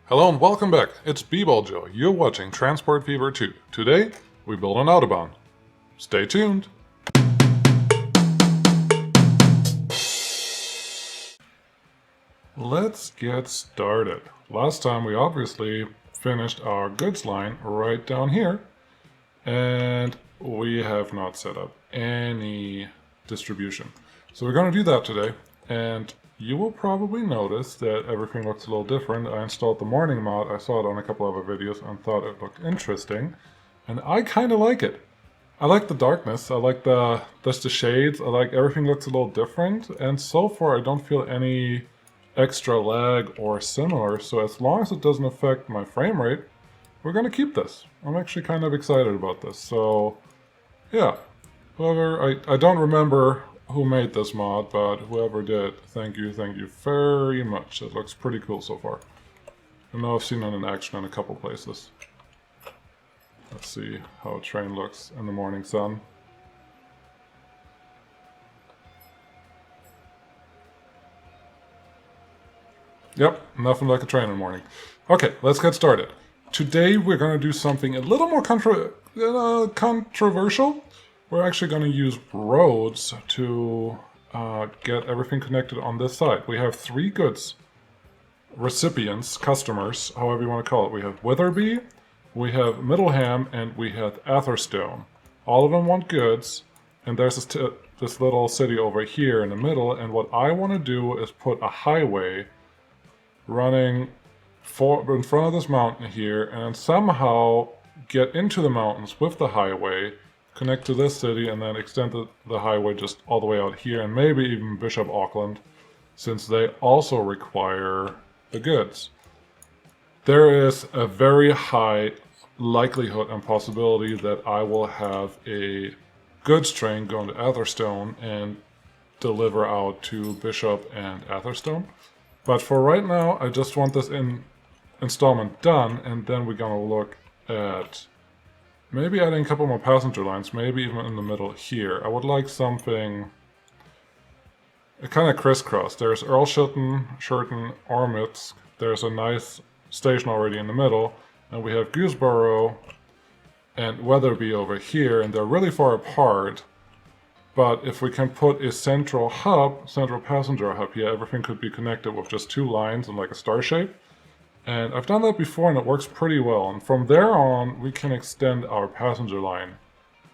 Hello and welcome back. It's B-Ball Joe. You're watching Transport Fever 2. Today, we build an Autobahn. Stay tuned. Let's get started. Last time we obviously finished our goods line right down here, and we have not set up any distribution. So we're going to do that today, and you will probably notice that everything looks a little different. I installed the morning mod. I saw it on a couple other videos and thought it looked interesting, and I kind of like it. I like the darkness. I like just the shades. I like everything looks a little different, and so far I don't feel any extra lag or similar. So as long as it doesn't affect my frame rate, we're gonna keep this. I'm actually kind of excited about this. So yeah, I don't remember who made this mod, but whoever did, thank you very much. It looks pretty cool so far. I know I've seen it in action in a couple places. Let's see how a train looks in the morning sun. Yep, nothing like a train in the morning. Okay, let's get started. Today we're going to do something a little more controversial. We're actually going to use roads to get everything connected on this side. We have three goods recipients, customers, however you want to call it. We have Witherby, we have Middleham, and we have Atherstone. All of them want goods, and there's this little city over here in the middle, and what I want to do is put a highway running in front of this mountain here, and then somehow get into the mountains with the highway, connect to this city, and then extend the highway just all the way out here, and maybe even Bishop Auckland, since they also require the goods. There is a very high likelihood and possibility that I will have a goods train going to Atherstone and deliver out to Bishop and Atherstone. But for right now, I just want this installment done, and then we're gonna look at maybe adding a couple more passenger lines, maybe even in the middle here. I would like something kind of crisscross. There's Earlshilton, Ormutsk. There's a nice station already in the middle, and we have Gooseboro and Wetherby over here, and they're really far apart. But if we can put a central passenger hub here, everything could be connected with just two lines in like a star shape. And I've done that before and it works pretty well. And from there on, we can extend our passenger line,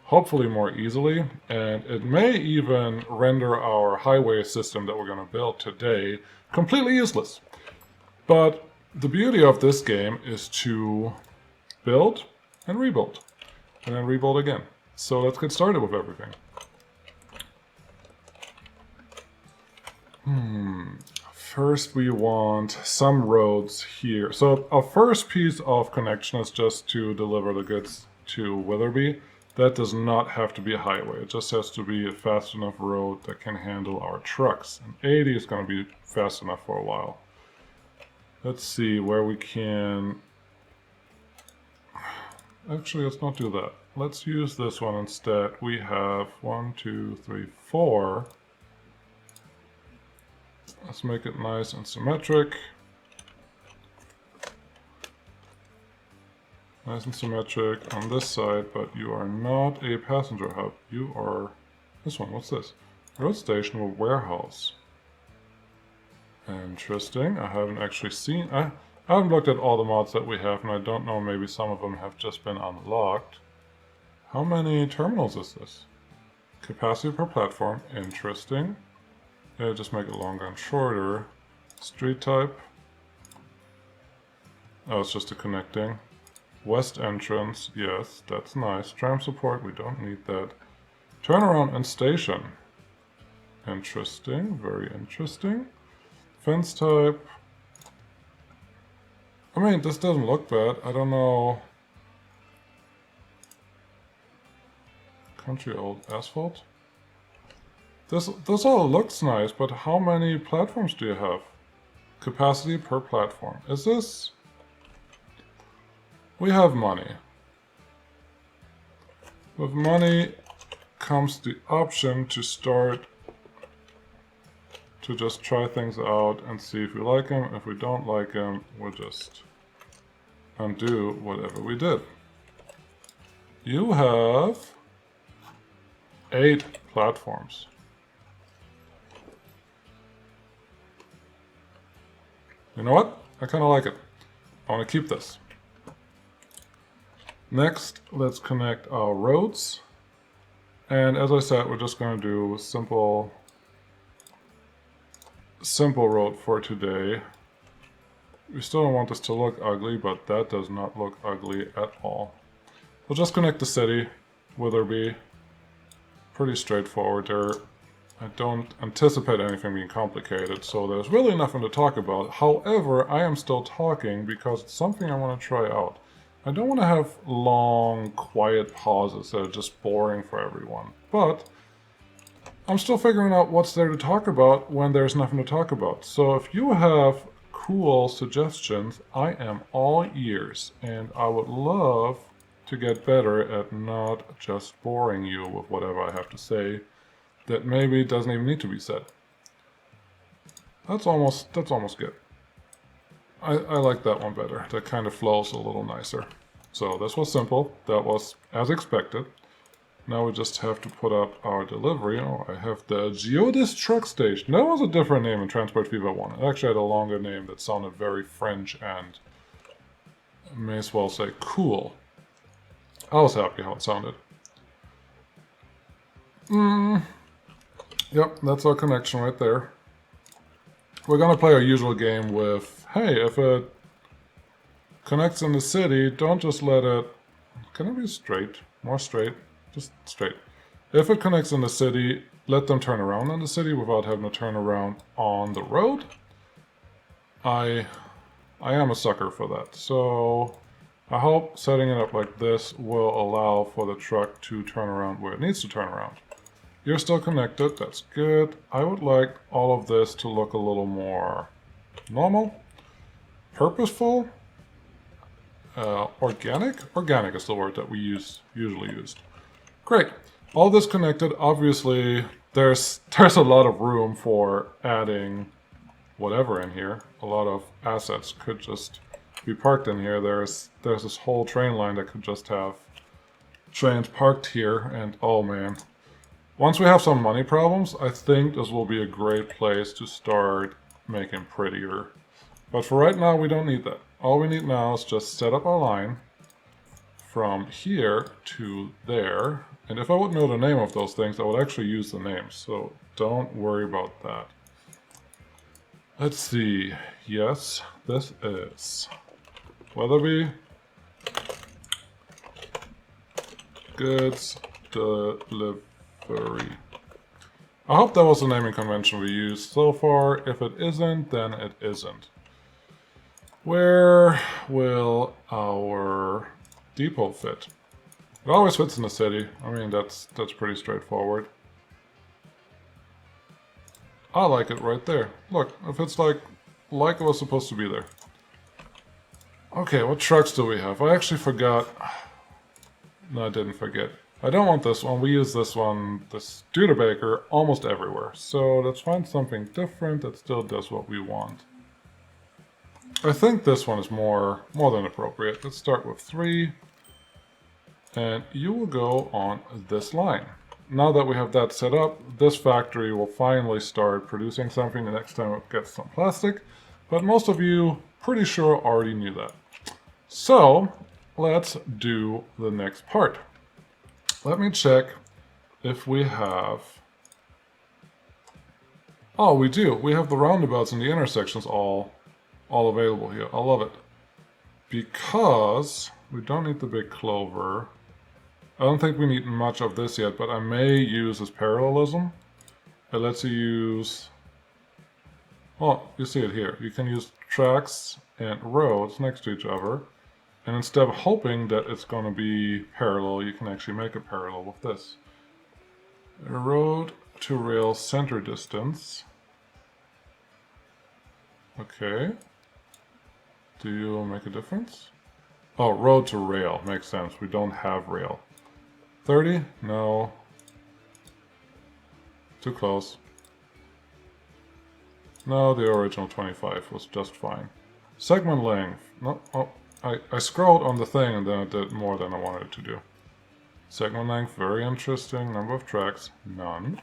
hopefully more easily. And it may even render our highway system that we're going to build today completely useless. But the beauty of this game is to build and rebuild, and then rebuild again. So let's get started with everything. First we want some roads here. So our first piece of connection is just to deliver the goods to Witherby. That does not have to be a highway. It just has to be a fast enough road that can handle our trucks. And 80 is going to be fast enough for a while. Let's see where we can... Actually, let's not do that. Let's use this one instead. We have 1, 2, 3, 4... Let's make it nice and symmetric. Nice and symmetric on this side, but you are not a passenger hub. You are this one. What's this? Road station or warehouse. Interesting. I haven't actually seen... I haven't looked at all the mods that we have, and I don't know, maybe some of them have just been unlocked. How many terminals is this? Capacity per platform. Interesting. Yeah, just make it longer and shorter. Street type. Oh, it's just a connecting. West entrance, yes, that's nice. Tram support, we don't need that. Turnaround and station. Interesting, very interesting. Fence type. I mean, this doesn't look bad. I don't know. Country old asphalt. This all looks nice, but how many platforms do you have? Capacity per platform. Is this... We have money. With money comes the option to start to just try things out and see if we like them. If we don't like them, we'll just undo whatever we did. You have 8 platforms. You know what? I kind of like it. I want to keep this. Next, let's connect our roads. And as I said, we're just going to do a simple road for today. We still don't want this to look ugly, but that does not look ugly at all. We'll just connect the city, Witherby. Pretty straightforward there. I don't anticipate anything being complicated, so there's really nothing to talk about. However, I am still talking because it's something I want to try out. I don't want to have long, quiet pauses that are just boring for everyone. But I'm still figuring out what's there to talk about when there's nothing to talk about. So if you have cool suggestions, I am all ears, and I would love to get better at not just boring you with whatever I have to say that maybe doesn't even need to be said. That's almost good. I like that one better. That kind of flows a little nicer. So this was simple. That was as expected. Now we just have to put up our delivery. Oh, I have the Geodis truck station. That was a different name in Transport Fever 1. It actually had a longer name that sounded very French and may as well say cool. I was happy how it sounded. Yep, that's our connection right there. We're gonna play our usual game with, hey, if it connects in the city, don't just let it... Can it be straight? More straight? Just straight. If it connects in the city, let them turn around in the city without having to turn around on the road. I am a sucker for that. So I hope setting it up like this will allow for the truck to turn around where it needs to turn around. You're still connected, that's good. I would like all of this to look a little more normal, purposeful, organic. Organic is the word that we usually used. Great. All this connected. Obviously, there's a lot of room for adding whatever in here. A lot of assets could just be parked in here. There's this whole train line that could just have trains parked here, and oh man. Once we have some money problems, I think this will be a great place to start making prettier. But for right now, we don't need that. All we need now is just set up our line from here to there. And if I would know the name of those things, I would actually use the names. So don't worry about that. Let's see. Yes, this is Witherby Goods Delivery. I hope that was the naming convention we used so far. If it isn't, then it isn't. Where will our depot fit? It always fits in the city. I mean, that's pretty straightforward. I like it right there. Look, it fits like it was supposed to be there. Okay, what trucks do we have? I actually forgot. No, I didn't forget. I don't want this one. We use this one, the Studebaker, almost everywhere. So let's find something different that still does what we want. I think this one is more than appropriate. Let's start with 3. And you will go on this line. Now that we have that set up, this factory will finally start producing something the next time it gets some plastic. But most of you, pretty sure, already knew that. So let's do the next part. Let me check if we have... Oh, we do. We have the roundabouts and the intersections all available here. I love it. Because we don't need the big clover. I don't think we need much of this yet, but I may use this parallelism. It lets you use... Oh, you see it here. You can use tracks and roads next to each other. And instead of hoping that it's going to be parallel, you can actually make it parallel with this. Road to rail center distance. Okay. Do you make a difference? Oh, road to rail. Makes sense. We don't have rail. 30? No. Too close. No, the original 25 was just fine. Segment length. No. Oh, I scrolled on the thing and then it did more than I wanted it to do. Segment length, very interesting. Number of tracks, none.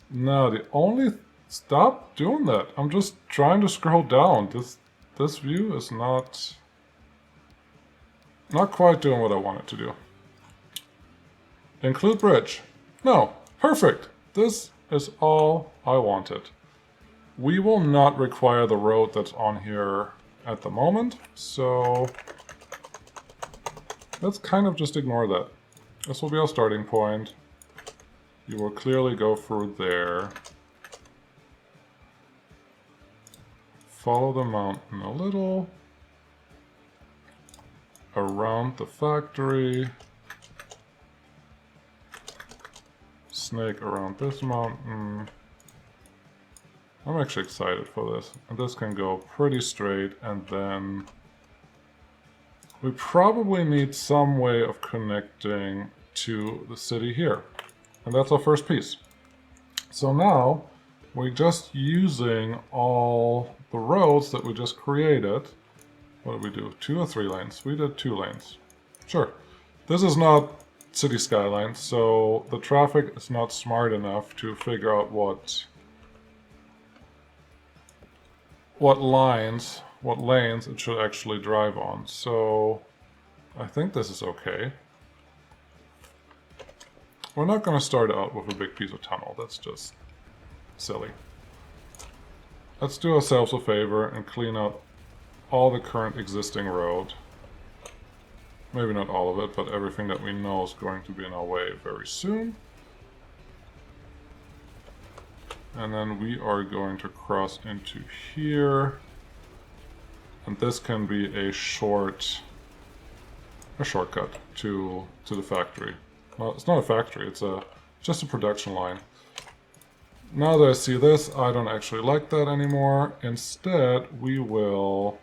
No, the only... Stop doing that. I'm just trying to scroll down. This view is not quite doing what I want it to do. Include bridge. No, perfect. This is all I wanted. We will not require the road that's on here at the moment, so let's kind of just ignore that. This will be our starting point. You will clearly go through there. Follow the mountain a little. Around the factory. Snake around this mountain. I'm actually excited for this. And this can go pretty straight, and then we probably need some way of connecting to the city here. And that's our first piece. So now we're just using all the roads that we just created. What did we do? 2 or 3 lanes? We did 2 lanes. Sure. This is not city skyline, so the traffic is not smart enough to figure out what lanes it should actually drive on. So I think this is okay. We're not going to start out with a big piece of tunnel. That's just silly. Let's do ourselves a favor and clean out all the current existing road. Maybe not all of it, but everything that we know is going to be in our way very soon. And then we are going to cross into here. And this can be a shortcut to the factory. Well, it's not a factory, it's just a production line. Now that I see this, I don't actually like that anymore. Instead, we will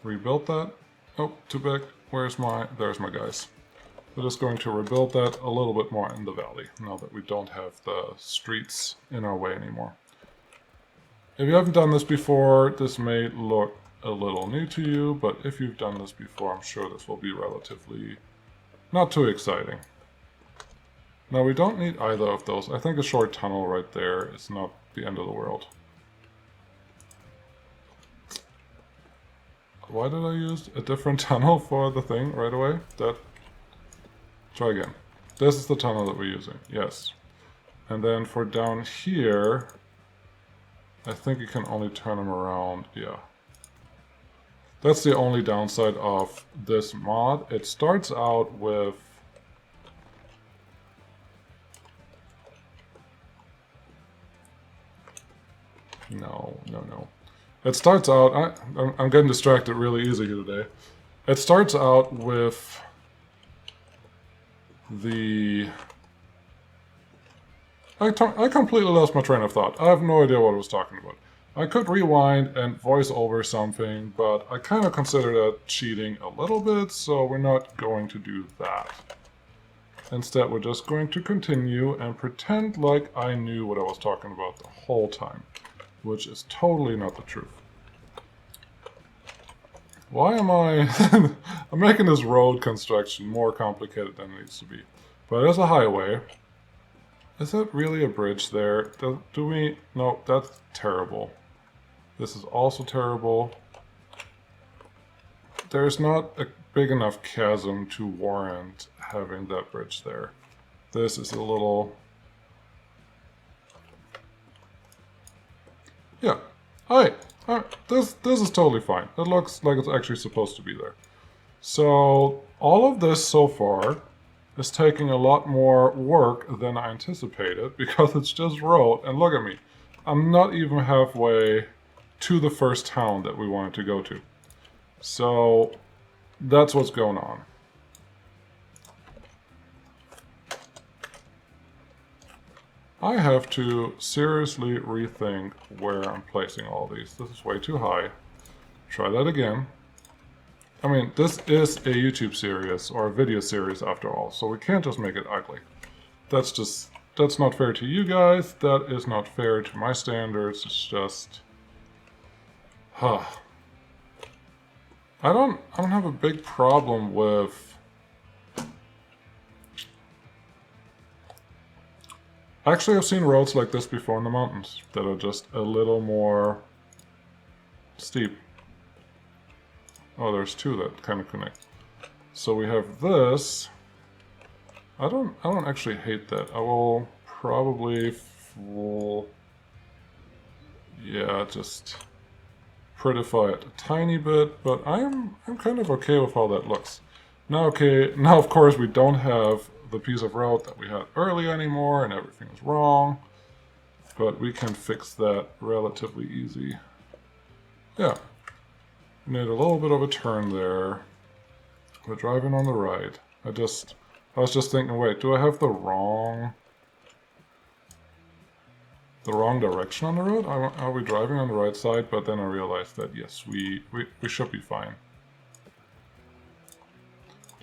rebuild that. Oh, too big. There's my guys. We're just going to rebuild that a little bit more in the valley, now that we don't have the streets in our way anymore. If you haven't done this before, this may look a little new to you, but if you've done this before, I'm sure this will be relatively not too exciting. Now, we don't need either of those. I think a short tunnel right there is not the end of the world. Why did I use a different tunnel for the thing right away? Try again. This is the tunnel that we're using, yes. And then for down here, I think you can only turn them around, yeah. That's the only downside of this mod. It starts out with... No. It starts out... I'm getting distracted really easy here today. It starts out with the... I completely lost my train of thought. I have no idea what I was talking about. I could rewind and voice over something, but I kind of consider that cheating a little bit, so we're not going to do that. Instead, we're just going to continue and pretend like I knew what I was talking about the whole time, which is totally not the truth. Why am I... I'm making this road construction more complicated than it needs to be. But there's a highway. Is that really a bridge there? Do we... No, that's terrible. This is also terrible. There's not a big enough chasm to warrant having that bridge there. This is a little... Yeah. Alright. This is totally fine. It looks like it's actually supposed to be there. So, all of this so far is taking a lot more work than I anticipated because it's just road, and look at me. I'm not even halfway to the first town that we wanted to go to. So, that's what's going on. I have to seriously rethink where I'm placing all these. This is way too high. Try that again. I mean, this is a YouTube series or a video series after all, so we can't just make it ugly. That's not fair to you guys. That is not fair to my standards. It's just... I don't have a big problem with... Actually, I've seen roads like this before in the mountains that are just a little more steep. Oh, there's two that kind of connect. So we have this. I don't actually hate that. I will probably yeah, just prettify it a tiny bit, but I'm kind of okay with how that looks. Now of course we don't have the piece of road that we had earlier anymore and everything is wrong, but we can fix that relatively easy. Yeah, we need a little bit of a turn there. We're driving on the right. I was just thinking, wait, do I have the wrong direction on the road? Are we driving on the right side? But then I realized that yes, we should be fine.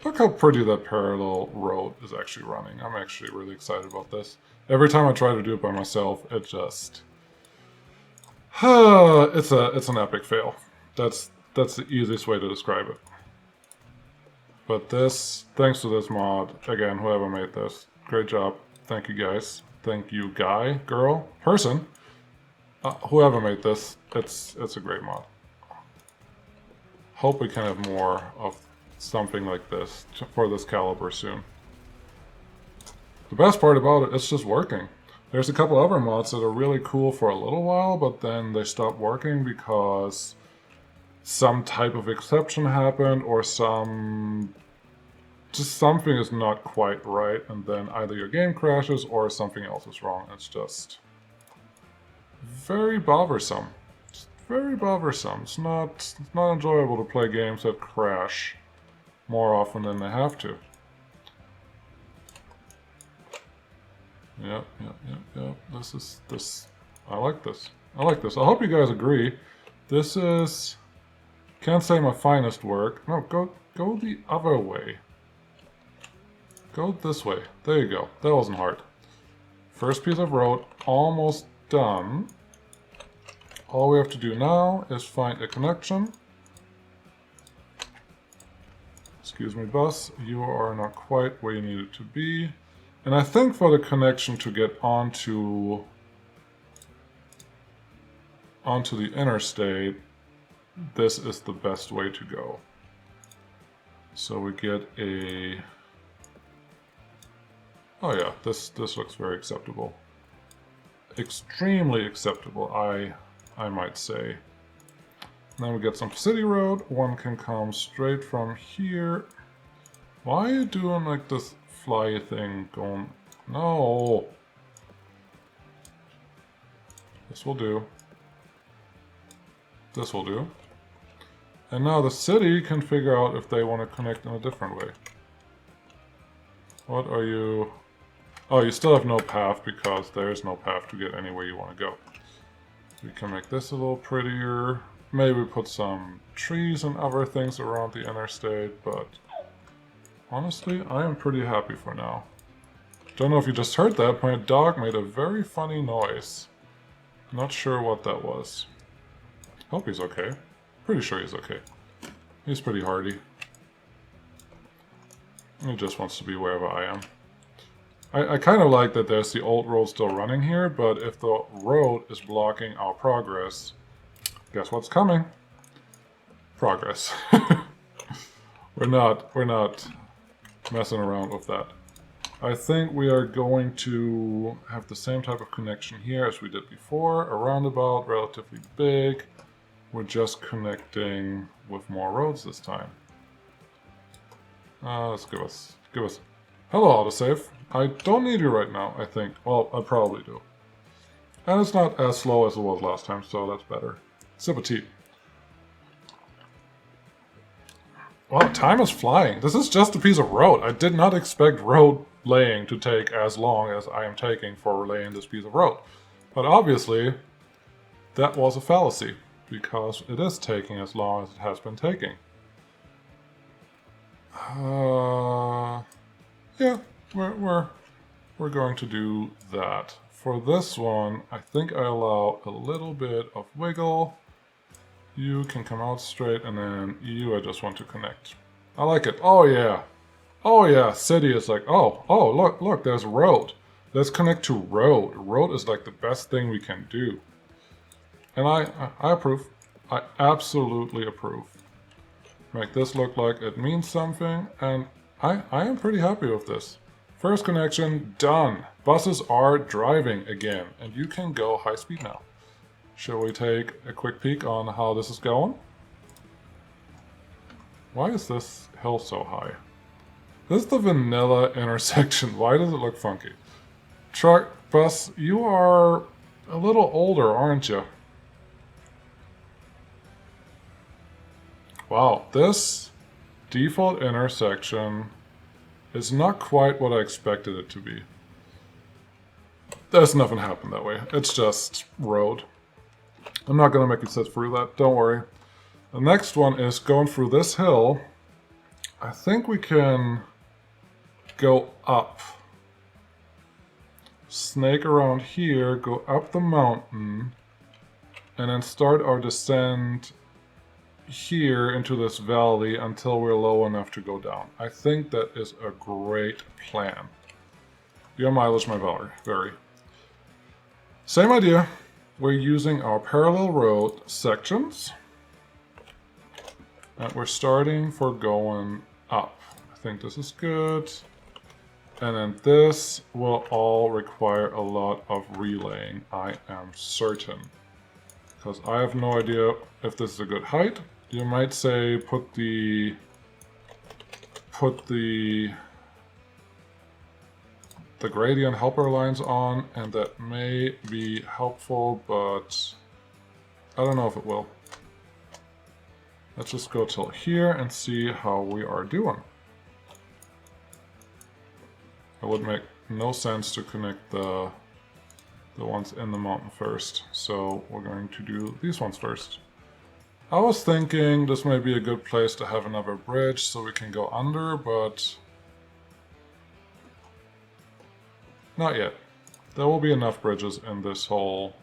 Look how pretty that parallel road is actually running. I'm actually really excited about this. Every time I try to do it by myself, it just... it's an epic fail. That's the easiest way to describe it. But this, thanks to this mod, again, whoever made this, great job. Thank you guys. Thank you, guy, girl, person. Whoever made this, it's a great mod. Hope we can have more of something like this for this caliber soon. The best part about it, it's just working. There's a couple other mods that are really cool for a little while, but then they stop working because some type of exception happened or something is not quite right, and then either your game crashes or something else is wrong. It's just very bothersome. It's very bothersome. It's not enjoyable to play games that crash more often than they have to. Yep. This. I like this. I hope you guys agree. This is... Can't say my finest work. No, go the other way. Go this way. There you go. That wasn't hard. First piece of road almost done. All we have to do now is find a connection. Excuse me, bus. You are not quite where you need it to be. And I think for the connection to get onto the interstate, this is the best way to go. So we get a... Oh yeah, this looks very acceptable. Extremely acceptable, I might say. Then we get some city road. One can come straight from here. Why are you doing like this fly thing going? No. This will do. This will do. And now the city can figure out if they want to connect in a different way. What are you... Oh, you still have no path because there is no path to get anywhere you want to go. We can make this a little prettier. Maybe put some trees and other things around the interstate, but honestly, I am pretty happy for now. Don't know if you just heard that, my dog made a very funny noise. Not sure what that was. Hope he's okay. Pretty sure he's okay. He's pretty hardy. He just wants to be wherever I am. I kind of like that there's the old road still running here, but if the road is blocking our progress, guess what's coming? Progress. We're not messing around with that. I think we are going to have the same type of connection here as we did before. A roundabout, relatively big. We're just connecting with more roads this time. Let's give us... Hello, autosave. I don't need you right now, I think. Well, I probably do. And it's not as slow as it was last time, so that's better. Sip of tea. Wow, time is flying. This is just a piece of road. I did not expect road laying to take as long as I am taking for laying this piece of road. But obviously, that was a fallacy, because it is taking as long as it has been taking. Yeah, we're going to do that. For this one, I think I allow a little bit of wiggle. You can come out straight, and then you I just want to connect. I like it. Oh yeah. Oh yeah, city is like, oh, look, there's road. Let's connect to road. Road is like the best thing we can do. And I approve. I absolutely approve. Make this look like it means something, and I am pretty happy with this. First connection done. Buses are driving again, and you can go high speed now. Shall we take a quick peek on how this is going? Why is this hill so high? This is the vanilla intersection. Why does it look funky? Truck, bus, you are a little older, aren't you? Wow, this default intersection is not quite what I expected it to be. There's nothing happened that way. It's just road. I'm not going to make you sit through that, don't worry. The next one is going through this hill. I think we can go up. Snake around here, go up the mountain, and then start our descent here into this valley until we're low enough to go down. I think that is a great plan. Your mileage, my valor. Very. Same idea. We're using our parallel road sections. And we're starting for going up. I think this is good. And then this will all require a lot of relaying, I am certain. Because I have no idea if this is a good height. You might say put the gradient helper lines on, and that may be helpful, but I don't know if it will. Let's just go till here and see how we are doing. It would make no sense to connect the ones in the mountain first, so we're going to do these ones first. I was thinking this may be a good place to have another bridge so we can go under, but not yet. There will be enough bridges in this whole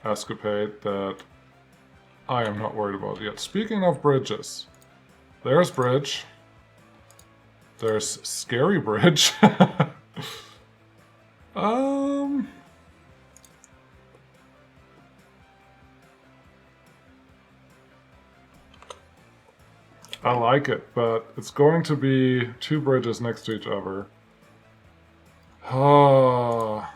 escapade that I am not worried about yet. Speaking of bridges, there's bridge. There's scary bridge. I like it, but it's going to be two bridges next to each other. Ah.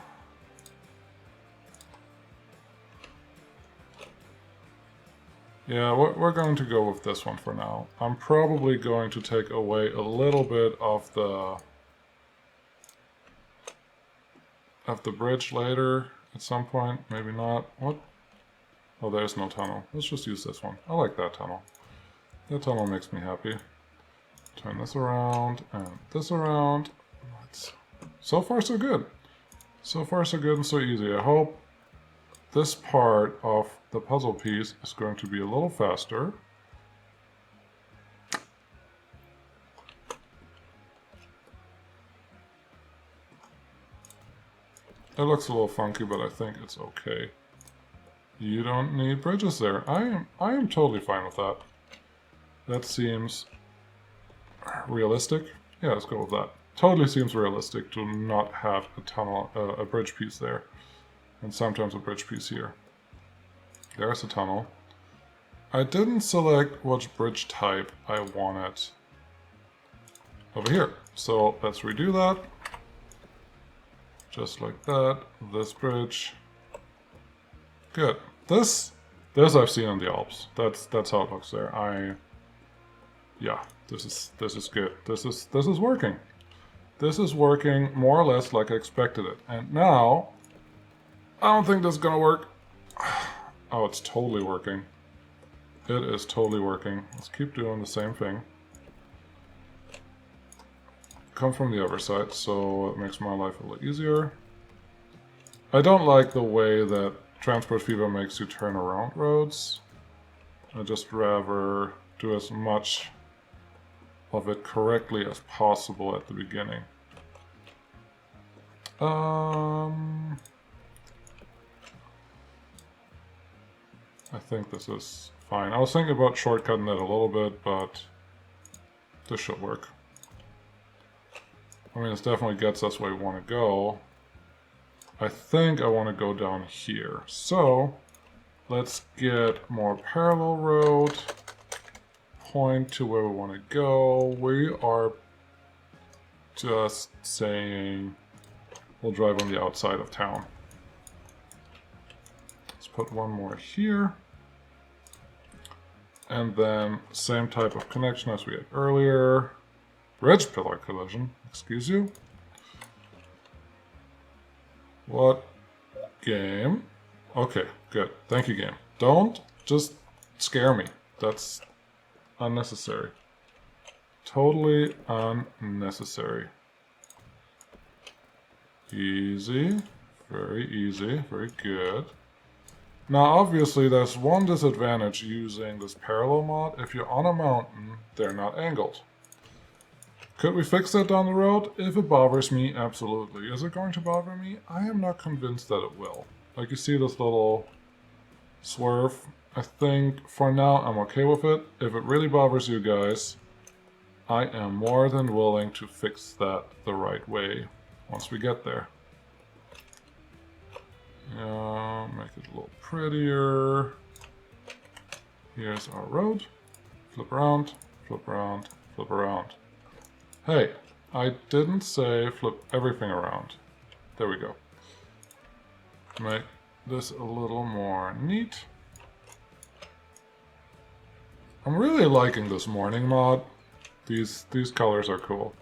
Yeah, we're going to go with this one for now. I'm probably going to take away a little bit of the bridge later at some point. Maybe not. What? Oh, there's no tunnel. Let's just use this one. I like that tunnel. That tunnel makes me happy. Turn this around and this around. So far, so good. So far, so good and so easy. I hope this part of the puzzle piece is going to be a little faster. It looks a little funky, but I think it's okay. You don't need bridges there. I am totally fine with that. That seems realistic. Yeah, let's go with that. Totally seems realistic to not have a tunnel, a bridge piece there, and sometimes a bridge piece here. There's a tunnel. I didn't select which bridge type I wanted over here, so let's redo that. Just like that. This bridge. Good. This I've seen in the Alps. That's how it looks there. Yeah, this is good. This is working. This is working more or less like I expected it. And now, I don't think this is gonna work. Oh, it's totally working. It is totally working. Let's keep doing the same thing. Come from the other side, so it makes my life a little easier. I don't like the way that Transport Fever makes you turn around roads. I'd just rather do as much of it correctly as possible at the beginning. I think this is fine. I was thinking about shortcutting it a little bit, but this should work. I mean, it definitely gets us where we want to go. I think I want to go down here. So, let's get more parallel road. Point to where we want to go. We are just saying we'll drive on the outside of town. Let's put one more here. And then same type of connection as we had earlier. Ridge pillar collision, excuse you. What game? Okay, good. Thank you, game. Don't just scare me. That's unnecessary. Totally unnecessary. Easy. Very easy. Very good. Now, obviously, there's one disadvantage using this parallel mod. If you're on a mountain, they're not angled. Could we fix that down the road? If it bothers me, absolutely. Is it going to bother me? I am not convinced that it will. Like, you see this little swerve? I think for now I'm okay with it. If it really bothers you guys, I am more than willing to fix that the right way once we get there. Make it a little prettier. Here's our road. Flip around, flip around, flip around. Hey, I didn't say flip everything around. There we go. Make this a little more neat. I'm really liking this morning mod. These colors are cool.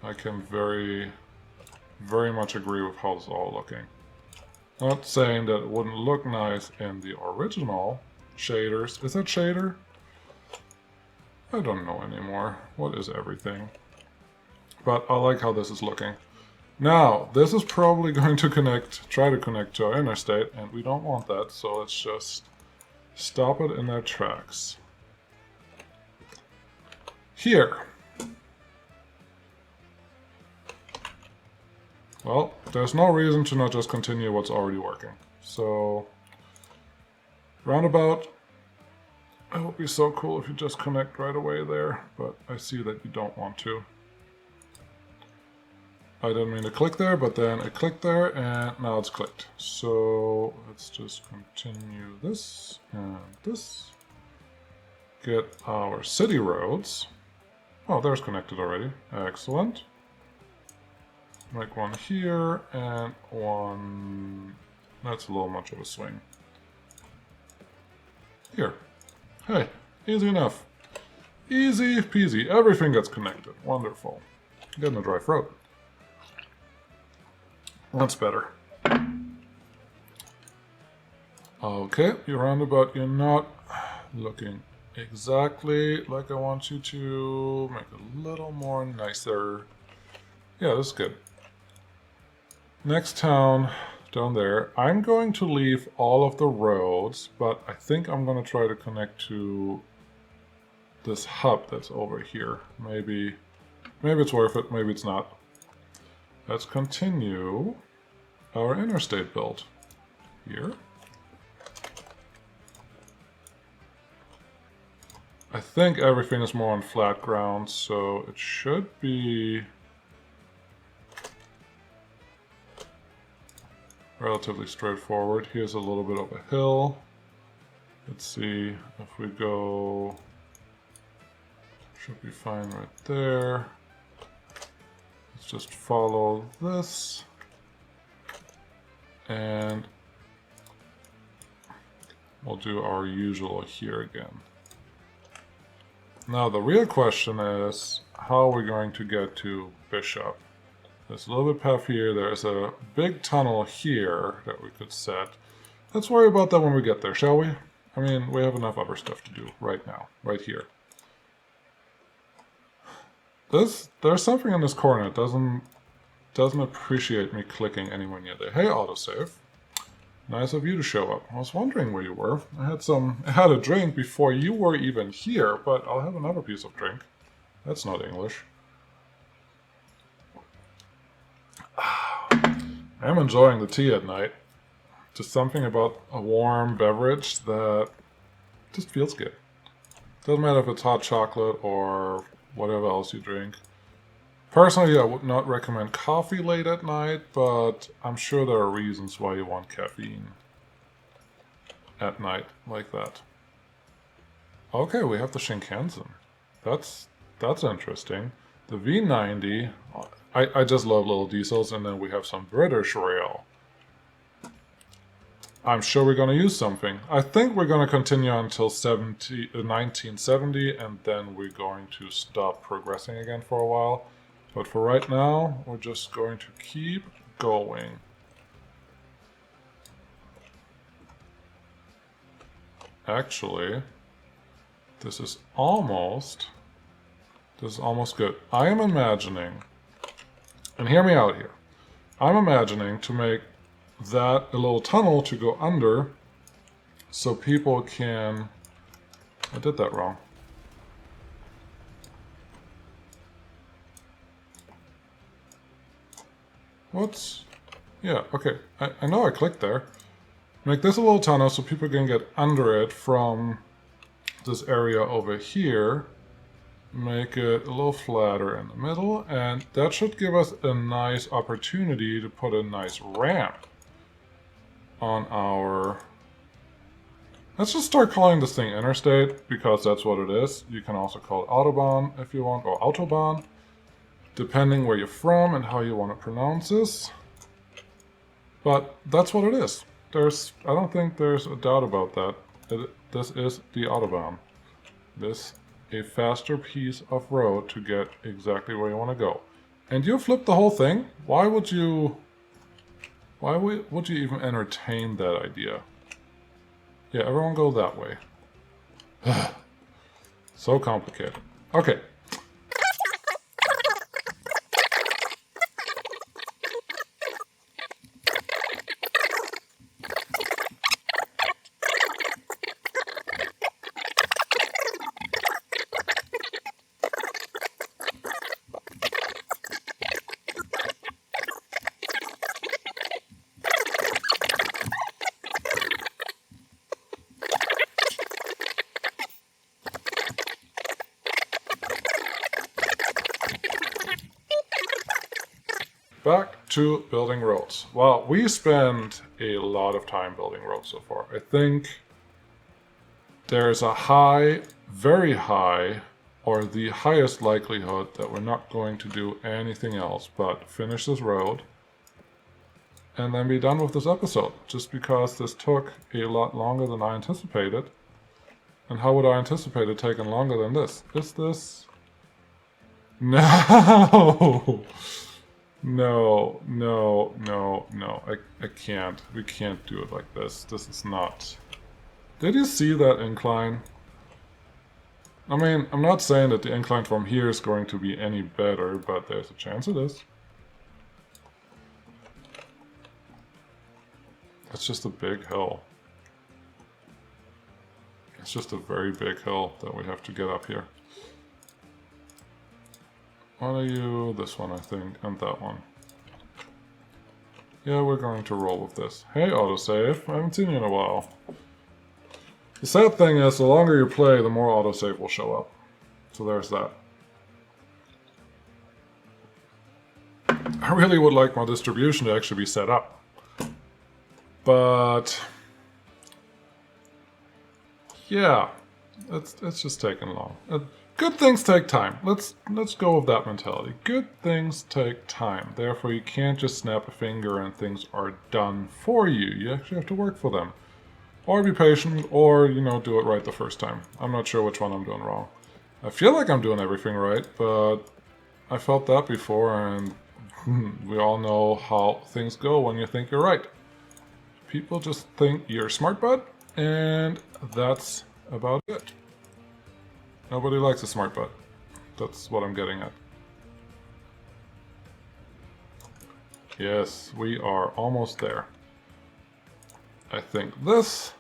I can very much agree with how this is all looking. Not saying that it wouldn't look nice in the original shaders. Is that shader? I don't know anymore. What is everything? But I like how this is looking. Now, this is probably going to try to connect to our interstate, and we don't want that, so let's just stop it in their tracks. Here. Well, there's no reason to not just continue what's already working. So, roundabout. It would be so cool if you just connect right away there, but I see that you don't want to. I didn't mean to click there, but then it clicked there, and now it's clicked. So, let's just continue this and this. Get our city roads. Oh, there's connected already. Excellent. Make one here, and one... That's a little much of a swing. Here. Hey, easy enough. Easy peasy. Everything gets connected. Wonderful. Getting a dry throat. That's better. Okay, your roundabout, you're not looking exactly like I want you to. Make it a little more nicer. Yeah, this is good. Next town, down there. I'm going to leave all of the roads, but I think I'm going to try to connect to this hub that's over here. Maybe it's worth it, maybe it's not. Let's continue our interstate build. Here. I think everything is more on flat ground, so it should be relatively straightforward. Here's a little bit of a hill. Let's see if we go... Should be fine right there. Let's just follow this. And we'll do our usual here again. Now the real question is, how are we going to get to Bishop? There's a little bit path here, there's a big tunnel here that we could set. Let's worry about that when we get there, shall we? I mean, we have enough other stuff to do right now, right here. There's something in this corner that doesn't appreciate me clicking anywhere near there. Hey, autosave. Nice of you to show up. I was wondering where you were. I had a drink before you were even here, but I'll have another piece of drink. That's not English. I'm enjoying the tea at night. just something about a warm beverage that just feels good. Doesn't matter if it's hot chocolate or whatever else you drink. Personally, I would not recommend coffee late at night, but I'm sure there are reasons why you want caffeine at night like that. Okay, we have the Shinkansen. That's interesting. The V90, I just love little diesels, and then we have some British Rail. I'm sure we're going to use something. I think we're going to continue until 1970, and then we're going to stop progressing again for a while. But for right now, we're just going to keep going. Actually, this is almost good. I am imagining, and hear me out here, I'm imagining to make that a little tunnel to go under so people can... I did that wrong. What's... Yeah, okay. I know I clicked there. Make this a little tunnel so people can get under it from this area over here. Make it a little flatter in the middle, and that should give us a nice opportunity to put a nice ramp on our... Let's just start calling this thing interstate, because that's what it is. You can also call it Autobahn if you want, or Autobahn, depending where you're from and how you want to pronounce this. But that's what it is. I don't think there's a doubt about that. This is the Autobahn. This a faster piece of road to get exactly where you want to go. And you flip the whole thing? Why would you even entertain that idea? Yeah, everyone go that way. So complicated. Okay. Back to building roads. Well, we spent a lot of time building roads so far. I think there's a high, very high, or the highest likelihood that we're not going to do anything else but finish this road and then be done with this episode, just because this took a lot longer than I anticipated. And how would I anticipate it taking longer than this? Is this... No! No. I can't. We can't do it like this. This is not... Did you see that incline? I mean, I'm not saying that the incline from here is going to be any better, but there's a chance it is. It's just a big hill. It's just a very big hill that we have to get up here. What are you? This one, I think, and that one. Yeah, we're going to roll with this. Hey, autosave. I haven't seen you in a while. The sad thing is, the longer you play, the more autosave will show up. So there's that. I really would like my distribution to actually be set up. But... yeah, it's just taking long. Good things take time. Let's go with that mentality. Good things take time. Therefore, you can't just snap a finger and things are done for you. You actually have to work for them. Or be patient, or, you know, do it right the first time. I'm not sure which one I'm doing wrong. I feel like I'm doing everything right, but I felt that before, and we all know how things go when you think you're right. People just think you're smart butt, and that's about it. Nobody likes a smart butt. That's what I'm getting at. Yes, we are almost there. I think this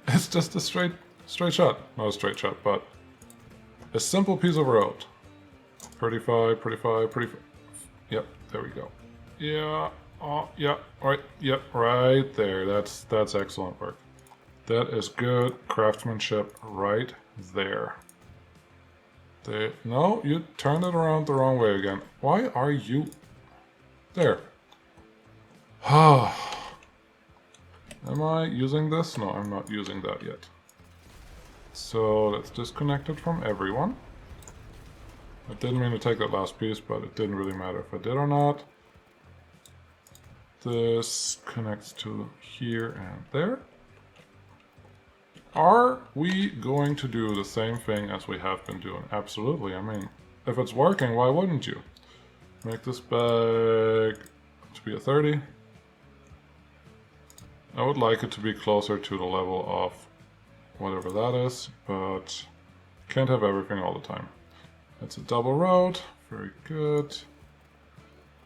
is just a straight shot. Not a straight shot, but a simple piece of road. Pretty far. Yep, there we go. Yeah, Oh, yeah, right, yep, right there. That's excellent work. That is good craftsmanship right there. No, you turned it around the wrong way again. Why are you... There. Am I using this? No, I'm not using that yet. So let's disconnect it from everyone. I didn't mean to take that last piece, but it didn't really matter if I did or not. This connects to here and there. Are we going to do the same thing as we have been doing? Absolutely. I mean, if it's working, why wouldn't you? Make this bag to be a 30. I would like it to be closer to the level of whatever that is, but can't have everything all the time. It's a double road. Very good.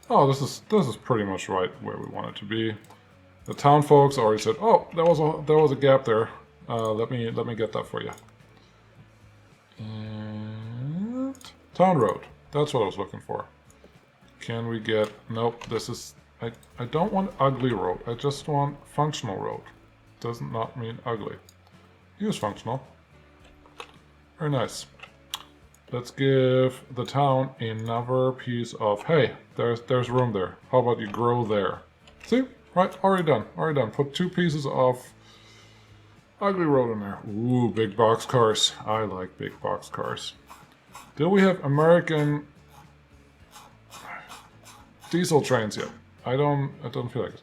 Oh, this is pretty much right where we want it to be. The town folks already said, "Oh, there was a gap there. Let me get that for you." And town road. That's what I was looking for. Can we get... Nope, this is... I don't want ugly road. I just want functional road. Does not mean ugly. Use functional. Very nice. Let's give the town another piece of... Hey, there's room there. How about you grow there? See? Right, already done. Already done. Put 2 pieces of ugly road in there. Ooh, big box cars. I like big box cars. Do we have American diesel trains yet? I don't feel like it.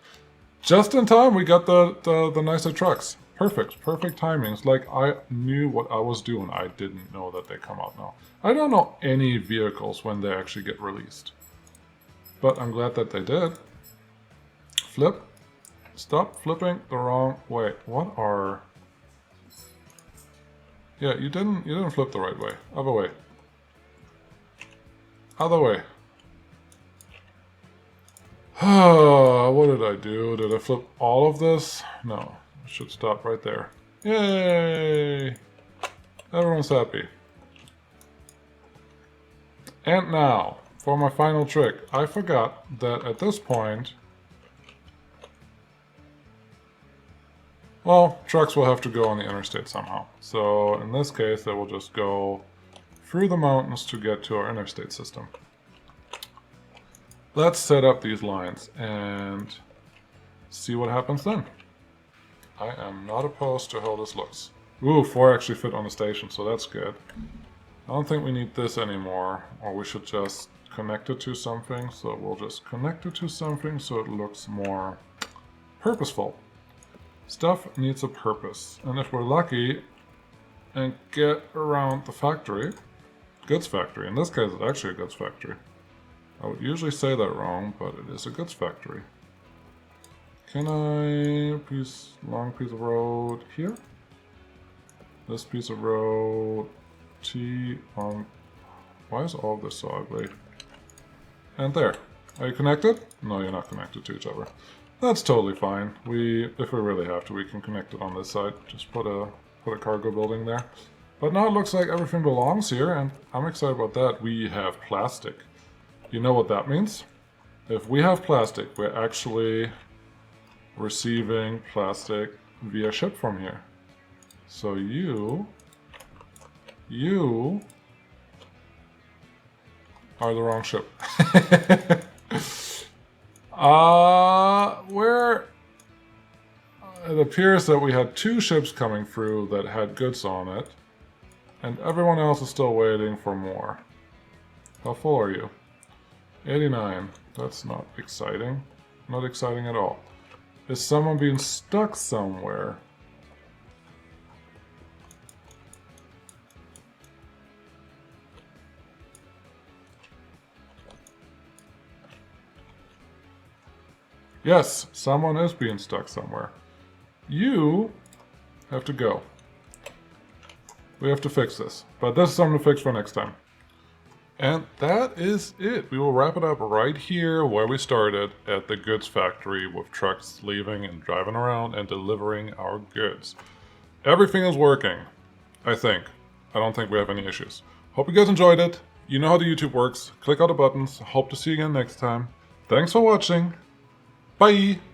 Just in time, we got the nicer trucks. Perfect timing. It's like I knew what I was doing. I didn't know that they come out now. I don't know any vehicles when they actually get released. But I'm glad that they did. Flip. Stop flipping the wrong way. What are... Yeah, you didn't flip the right way. Other way. Other way. What did I do? Did I flip all of this? No. I should stop right there. Yay! Everyone's happy. And now, for my final trick. I forgot that at this point... Well, trucks will have to go on the interstate somehow. So in this case, they will just go through the mountains to get to our interstate system. Let's set up these lines and see what happens then. I am not opposed to how this looks. Ooh, 4 actually fit on the station, so that's good. I don't think we need this anymore, or we should just connect it to something. So we'll just connect it to something so it looks more purposeful. Stuff needs a purpose, and if we're lucky and get around the factory, goods factory, in this case it's actually a goods factory. I would usually say that wrong, but it is a goods factory. Can I... long piece of road here? This piece of road... T on... Why is all of this so ugly? And there. Are you connected? No, you're not connected to each other. That's totally fine. If we really have to, we can connect it on this side. Just put a cargo building there. But now it looks like everything belongs here, and I'm excited about that. We have plastic. You know what that means? If we have plastic, we're actually receiving plastic via ship from here. So you are the wrong ship. It appears that we had 2 ships coming through that had goods on it, and everyone else is still waiting for more. How full are you? 89. That's not exciting. Not exciting at all. Is someone being stuck somewhere? Yes, someone is being stuck somewhere. You have to go. We have to fix this. But this is something to fix for next time. And that is it. We will wrap it up right here where we started at the goods factory with trucks leaving and driving around and delivering our goods. Everything is working, I think. I don't think we have any issues. Hope you guys enjoyed it. You know how the YouTube works. Click all the buttons. Hope to see you again next time. Thanks for watching. Bye!